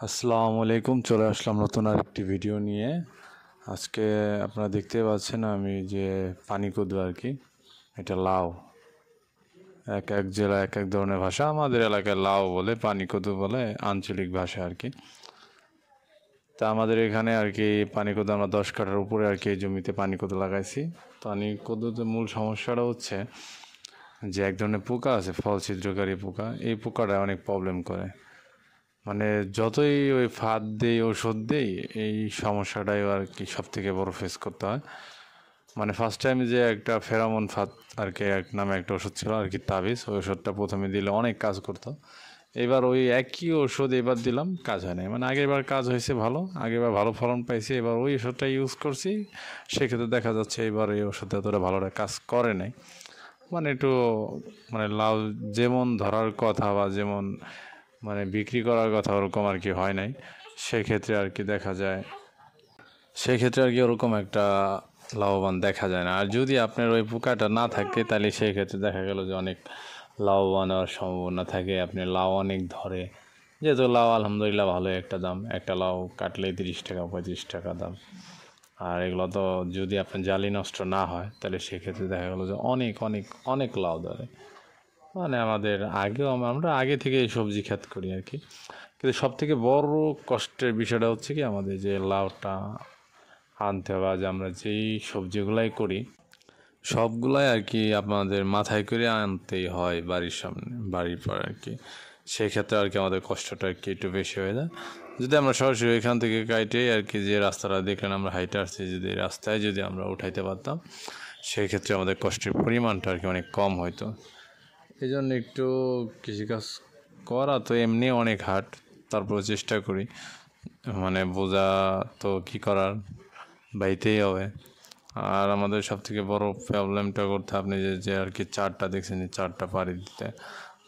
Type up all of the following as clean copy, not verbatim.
আসসালামু আলাইকুম। চলে আসলাম নতুন আরেকটি ভিডিও নিয়ে। আজকে আপনারা দেখতে পাচ্ছেন আমি যে পানি কদু আর কি, এটা লাউ। এক এক জেলায় এক এক ধরনের ভাষা, আমাদের এলাকায় লাউ বলে, পানি কদু বলে আঞ্চলিক ভাষা আর কি। তা আমাদের এখানে আর কি পানি কদু আমরা 10 কাঠার উপরে আর কি এই জমিতে পানি কদু লাগাইছি। পানি কদুতে মূল সমস্যাটা হচ্ছে যে এক ধরনের পোকা আছে, ফল ছিদ্রকারী পোকা। এই পোকাটা অনেক প্রবলেম করে, মানে যতই ওই ফাঁদ দেই ওষুধ দেই এই সমস্যাটাই আর কি সব থেকে বড় ফেস করতে হয়। মানে ফার্স্ট টাইম যে একটা ফেরামন ফাঁদ আর কি এক নামে একটা ওষুধ ছিল আর কি, তাবিজ। ওই ওষুধটা প্রথমে দিলে অনেক কাজ করতো। এবার ওই একই ওষুধ এবার দিলাম, কাজ হয় নাই। মানে আগেরবার কাজ হয়েছে ভালো, আগেরবার ভালো ফলন পাইছি, এবার ওই ওষুধটা ইউজ করছি, সেক্ষেত্রে দেখা যাচ্ছে এবার এই ওষুধটা এতটা ভালোটা কাজ করে নাই। মানে একটু মানে লাউ যেমন ধরার কথা বা যেমন মানে বিক্রি করার কথা ওরকম আর কি হয় নাই। সেক্ষেত্রে আর কি দেখা যায়, সেক্ষেত্রে আর কি ওরকম একটা লাভবান দেখা যায় না। আর যদি আপনার ওই পোকাটা না থাকে তাহলে সেই ক্ষেত্রে দেখা গেল যে অনেক লাভবান হওয়ার সম্ভাবনা থাকে। আপনি লাউ অনেক ধরে, যেহেতু লাউ আলহামদুলিল্লাহ ভালোই একটা দাম, একটা লাউ কাটলেই 30 টাকা 35 টাকা দাম। আর এগুলো তো যদি আপনার জালি নষ্ট না হয় তাহলে সেক্ষেত্রে দেখা গেলো যে অনেক অনেক অনেক লাউ ধরে। মানে আমাদের আগেও আমরা আগে থেকে এই সবজি খেত করি আর কি। কিন্তু সবথেকে বড় কষ্টের বিষয়টা হচ্ছে কি, আমাদের যে লাউটা আনতে হবে, যে আমরা যেই সবজিগুলাই করি সবগুলাই আর কি আপনাদের মাথায় করে আনতেই হয় বাড়ির সামনে, বাড়ির পর আর কি। সেই ক্ষেত্রে আর কি আমাদের কষ্টটা আর কি একটু বেশি হয়ে যায়। যদি আমরা সরাসরি এখান থেকে কাইটে আর কি যে রাস্তাটা দেখলেন আমরা হাইটে আসছি, যদি রাস্তায় যদি আমরা উঠাইতে পারতাম সেই ক্ষেত্রে আমাদের কষ্টের পরিমাণটা আর কি অনেক কম হইতো। এই জন্য একটু কৃষিকাজ করা তো এমনি অনেক হার্ড, তারপর চেষ্টা করি। মানে বোঝা তো কী করার, বাইতেই হবে। আর আমাদের সবথেকে বড় প্রবলেমটা করতে আপনি যে আর কি চারটা দেখছেন, যে চারটা পাড়ি দিতে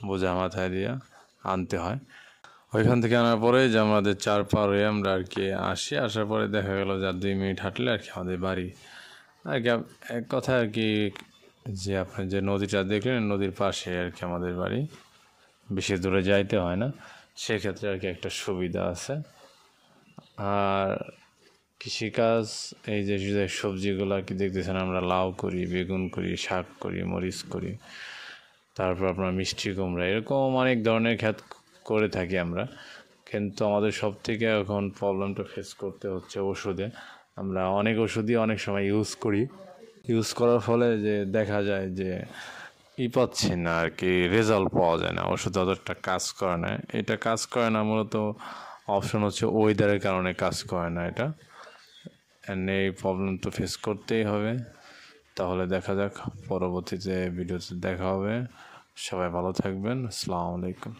বোঝা মাথায় দিয়ে আনতে হয়। ওইখান থেকে আনার পরে যে আমাদের 4 পাড়ে আমরা আর কি আসি, আসার পরে দেখা গেল যে 2 মিনিট হাঁটলে আর কি আমাদের বাড়ি আর কি। এক কথা আর কি, যে আপনি যে নদীটা দেখলেন নদীর পাশে আর কি আমাদের বাড়ি, বেশি দূরে যাইতে হয় না। সেক্ষেত্রে আর কি একটা সুবিধা আছে। আর কৃষিকাজ এই যে সবজিগুলো আর কি দেখতেছেন, আমরা লাউ করি, বেগুন করি, শাক করি, মরিচ করি, তারপর আপনার মিষ্টি কুমড়া, এরকম অনেক ধরনের ক্ষেত করে থাকি আমরা। কিন্তু আমাদের সব থেকে এখন প্রবলেমটা ফেস করতে হচ্ছে ওষুধে। আমরা অনেক ওষুধই অনেক সময় ইউজ করার ফলে যে দেখা যায় যে পাচ্ছি না আর কি, রেজাল্ট পাওয়া যায় না, ওষুধ অতটা কাজ করে না। এটা কাজ করে না মূলত অপশন হচ্ছে ওয়েদারের কারণে কাজ করে না এটা। এই প্রবলেম তো ফেস করতেই হবে। তাহলে দেখা যাক, পরবর্তীতে ভিডিওতে দেখা হবে। সবাই ভালো থাকবেন। আসসালামু আলাইকুম।